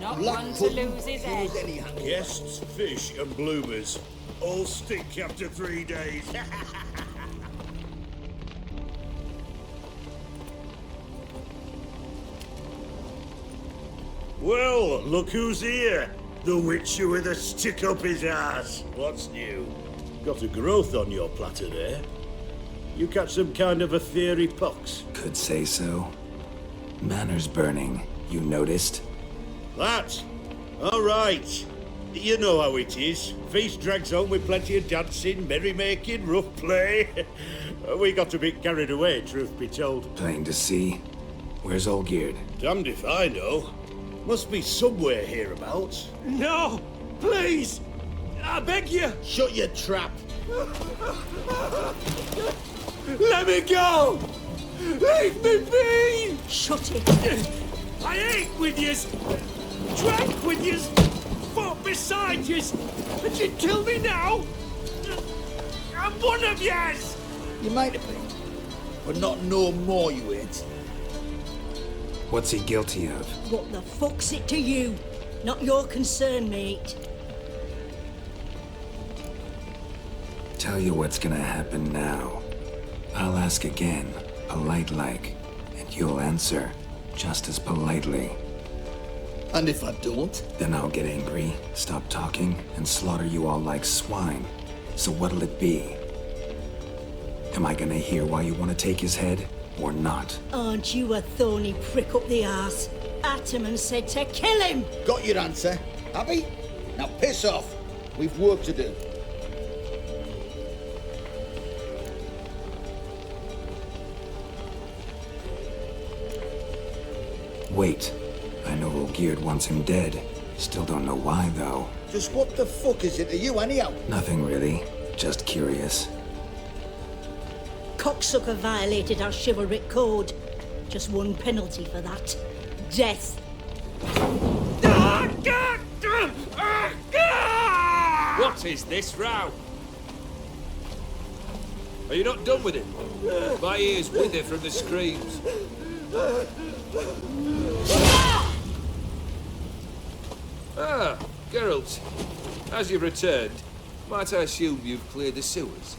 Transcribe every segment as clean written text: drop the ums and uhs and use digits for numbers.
Not Black one to pudding, lose his head. Guests, fish, and bloomers all stink after 3 days. Well, look who's here. The Witcher with a stick up his ass. What's new? Got a growth on your platter there. You catch some kind of a theory pox? Could say so. Manners burning, you noticed? That? All right. You know how it is. Feast drags on with plenty of dancing, merrymaking, rough play. We got a bit carried away, truth be told. Plain to see. Where's Olgierd? Damned if I know. Must be somewhere hereabouts. No! Please! I beg you! Shut your trap. Let me go! Leave me be! Shut it. I ate with yous, drank with yous, fought beside yous, and you kill me now? I'm one of yous! You might have been, but not no more you ain't. What's he guilty of? What the fuck's it to you? Not your concern, mate. Tell you what's gonna happen now. I'll ask again, polite-like, and you'll answer just as politely. And if I don't? Then I'll get angry, stop talking, and slaughter you all like swine. So what'll it be? Am I gonna hear why you want to take his head, or not? Aren't you a thorny prick up the arse? Ataman said to kill him! Got your answer. Happy? Now piss off. We've work to do. Wait. I know Olgierd wants him dead. Still don't know why, though. Just what the fuck is it to you, anyhow? Nothing really. Just curious. Cocksucker violated our chivalric code. Just one penalty for that. Death. What is this row? Are you not done with it? My ears wither from the screams. Ah, Geralt. As you've returned, might I assume you've cleared the sewers?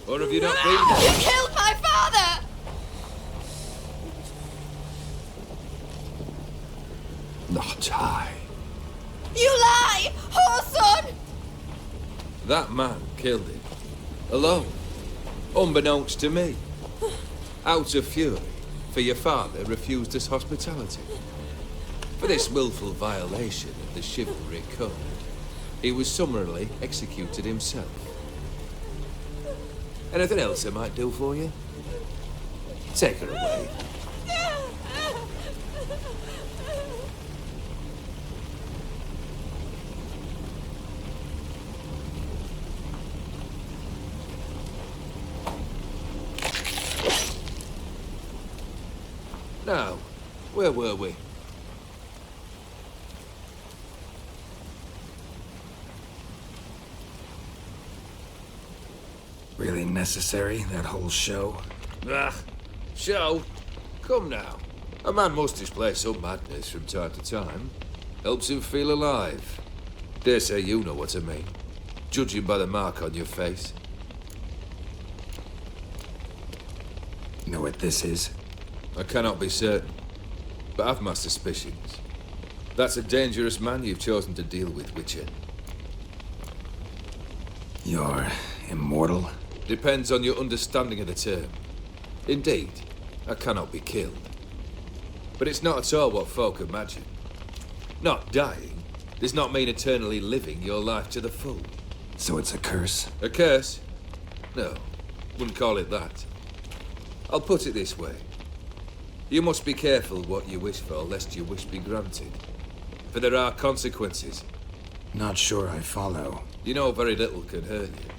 Or have you not been there? You killed my father! Not I. You lie! Whoreson! That man killed him. Alone. Unbeknownst to me. Out of fury, for your father refused us hospitality. For this willful violation of the chivalry code, he was summarily executed himself. Anything else I might do for you? Take her away. Now, where were we? Really necessary, that whole show? Ah, show? Come now. A man must display some madness from time to time. Helps him feel alive. Dare say you know what I mean. Judging by the mark on your face. You know what this is? I cannot be certain, but I've my suspicions. That's a dangerous man you've chosen to deal with, Witcher. You're immortal? Depends on your understanding of the term. Indeed, I cannot be killed. But it's not at all what folk imagine. Not dying does not mean eternally living your life to the full. So it's a curse? A curse? No, wouldn't call it that. I'll put it this way. You must be careful what you wish for, lest your wish be granted. For there are consequences. Not sure I follow. You know very little can hurt you.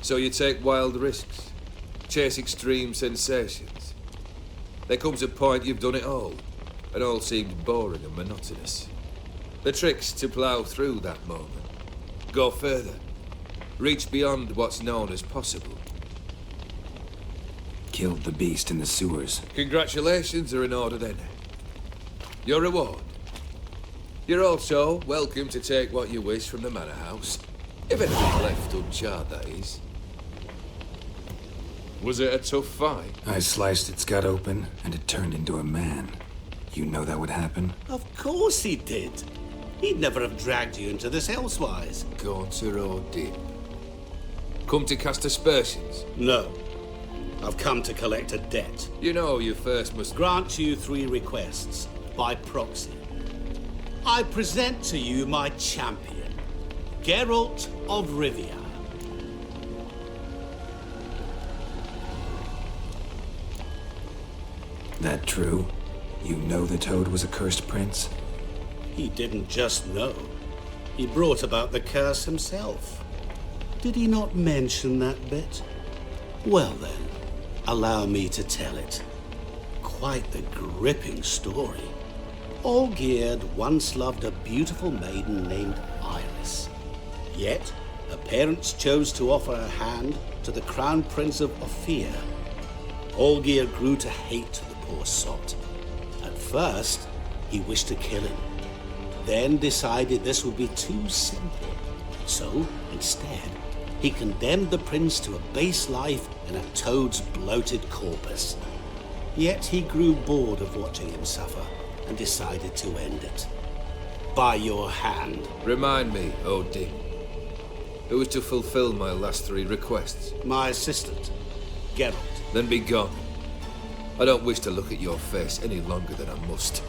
So you take wild risks. Chase extreme sensations. There comes a point you've done it all, and all seems boring and monotonous. The trick's to plough through that moment. Go further. Reach beyond what's known as possible. Killed the beast in the sewers. Congratulations are in order then. Your reward. You're also welcome to take what you wish from the manor house. If anything left uncharred, that is. Was it a tough fight? I sliced its gut open, and it turned into a man. You know that would happen? Of course he did. He'd never have dragged you into this elsewise. Gaunter O'Dimm. Come to cast aspersions? No. I've come to collect a debt. You know you first must... Grant you 3 requests, by proxy. I present to you my champion, Geralt of Rivia. That true? You know the Toad was a cursed prince? He didn't just know. He brought about the curse himself. Did he not mention that bit? Well then, allow me to tell it. Quite the gripping story. Olgierd once loved a beautiful maiden named Iris. Yet, her parents chose to offer her hand to the Crown Prince of Ophir. Olgierd grew to hate the poor sot. At first, he wished to kill him. Then decided this would be too simple. So, instead, he condemned the prince to a base life in a toad's bloated corpus. Yet he grew bored of watching him suffer and decided to end it. By your hand. Remind me, O'Dimm. Who was to fulfill my last 3 requests? My assistant, Geralt. Then be gone. I don't wish to look at your face any longer than I must.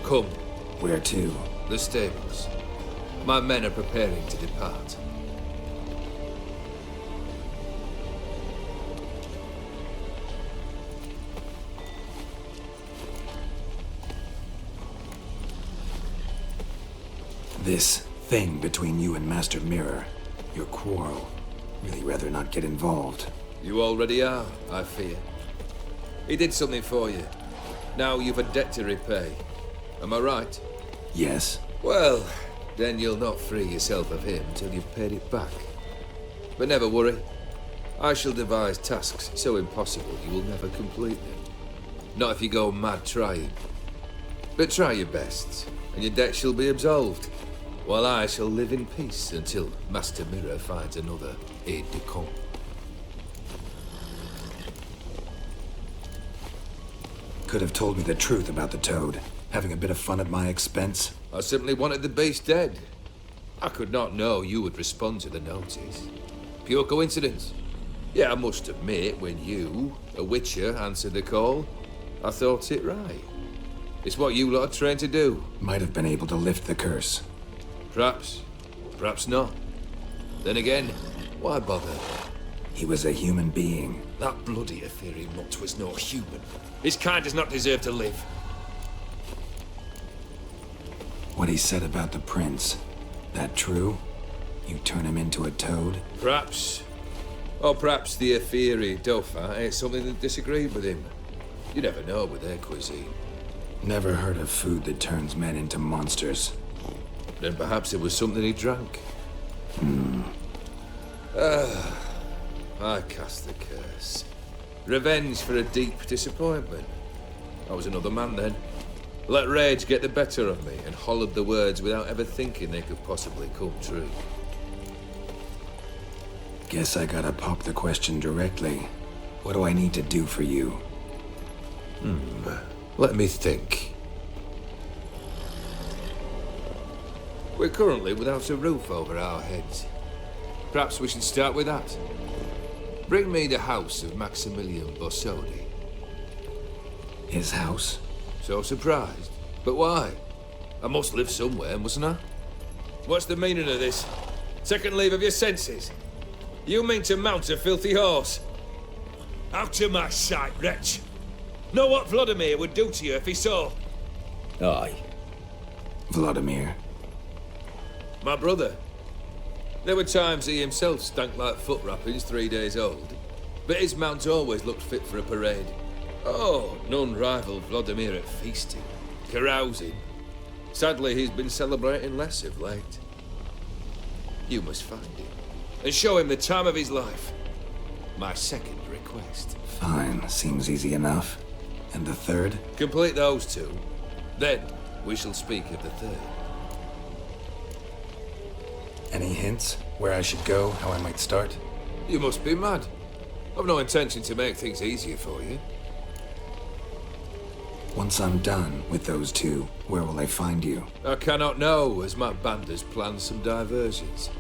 Come. Where to? The stables. My men are preparing to depart. This thing between you and Master Mirror, your quarrel. Really rather not get involved. You already are, I fear. He did something for you. Now you've a debt to repay. Am I right? Yes. Well, then you'll not free yourself of him till you've paid it back. But never worry. I shall devise tasks so impossible you will never complete them. Not if you go mad trying. But try your best, and your debt shall be absolved, while I shall live in peace until Master Mirror finds another aide-de-camp. Could have told me the truth about the Toad. Having a bit of fun at my expense. I simply wanted the beast dead. I could not know you would respond to the notice. Pure coincidence. Yeah, I must admit, when you, a witcher, answered the call, I thought it right. It's what you lot are trained to do. Might have been able to lift the curse. Perhaps. Perhaps not. Then again, why bother? He was a human being. That bloody Ethereal mutt was no human. His kind does not deserve to live. What he said about the prince, that true? You turn him into a toad? Perhaps. Or perhaps the Ethereal Dauphin ate something that disagreed with him. You never know with their cuisine. Never heard of food that turns men into monsters. Then perhaps it was something he drank. I cast the curse. Revenge for a deep disappointment. I was another man then. Let rage get the better of me and hollered the words without ever thinking they could possibly come true. Guess I gotta pop the question directly. What do I need to do for you? Let me think. We're currently without a roof over our heads. Perhaps we should start with that. Bring me the house of Maximilian Bossodi. His house? So surprised. But why? I must live somewhere, mustn't I? What's the meaning of this? Second leave of your senses? You mean to mount a filthy horse? Out of my sight, wretch! Know what Vladimir would do to you if he saw? Aye. Vladimir. My brother. There were times he himself stank like foot wrappings 3 days old, but his mount always looked fit for a parade. Oh, none rivaled Vladimir at feasting, carousing, Sadly, he's been celebrating less of late. You must find him, and show him the time of his life. My second request. Fine, seems easy enough. And the third? Complete those two. Then, we shall speak of the third. Any hints? Where I should go, how I might start? You must be mad. I've no intention to make things easier for you. Once I'm done with those two, where will I find you? I cannot know, as my band has planned some diversions.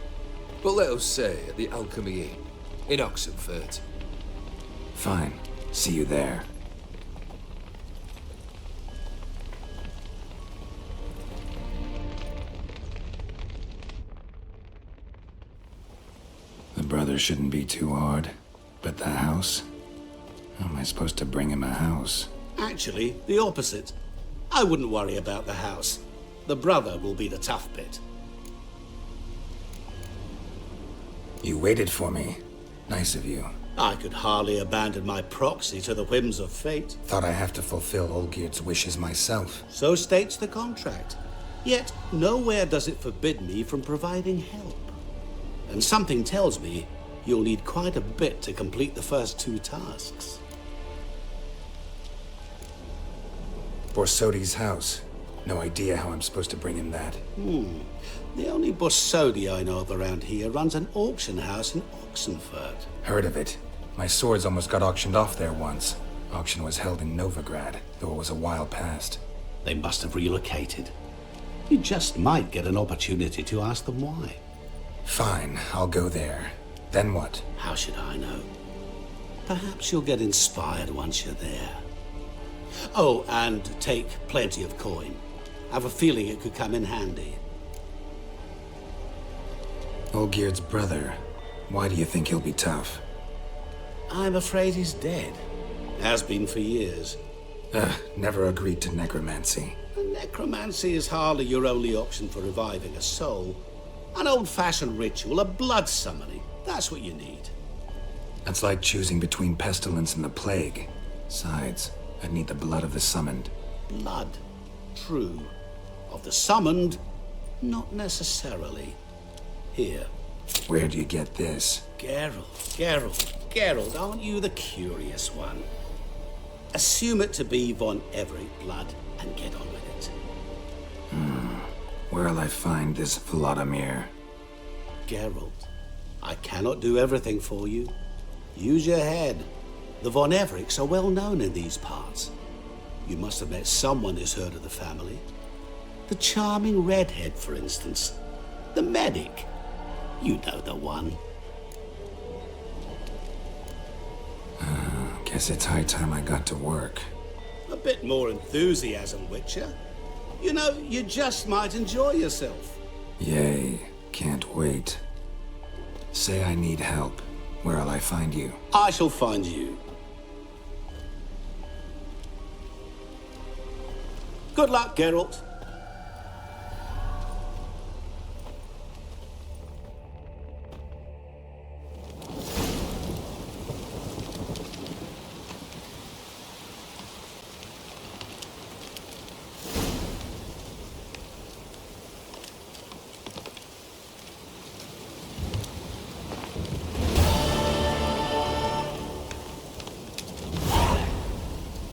But let us say at the Alchemy Inn, in Oxenfurt. Fine. See you there. The brother shouldn't be too hard. But the house? How am I supposed to bring him a house? Actually, the opposite. I wouldn't worry about the house. The brother will be the tough bit. You waited for me. Nice of you. I could hardly abandon my proxy to the whims of fate. Thought I have to fulfill Olgierd's wishes myself. So states the contract. Yet, nowhere does it forbid me from providing help. And something tells me you'll need quite a bit to complete the first two tasks. Borsodi's house. No idea how I'm supposed to bring him that. The only Borsodi I know of around here runs an auction house in Oxenfurt. Heard of it. My swords almost got auctioned off there once. Auction was held in Novigrad, though it was a while past. They must have relocated. You just might get an opportunity to ask them why. Fine, I'll go there. Then what? How should I know? Perhaps you'll get inspired once you're there. Oh, and take plenty of coin. I have a feeling it could come in handy. Olgierd's brother. Why do you think he'll be tough? I'm afraid he's dead. Has been for years. Never agreed to necromancy. Necromancy is hardly your only option for reviving a soul. An old-fashioned ritual, a blood summoning. That's what you need. That's like choosing between pestilence and the plague. Besides, I'd need the blood of the summoned. Blood. True. Of the summoned, not necessarily. Here. Where do you get this? Geralt, aren't you the curious one? Assume it to be von Everec blood and get on with it. Where'll I find this Vladimir? Geralt, I cannot do everything for you. Use your head. The von Everecs are well known in these parts. You must have met someone who's heard of the family. The charming redhead, for instance. The medic. You know the one. Guess it's high time I got to work. A bit more enthusiasm, Witcher. You know, you just might enjoy yourself. Yay, can't wait. Say I need help. Where'll I find you? I shall find you. Good luck, Geralt.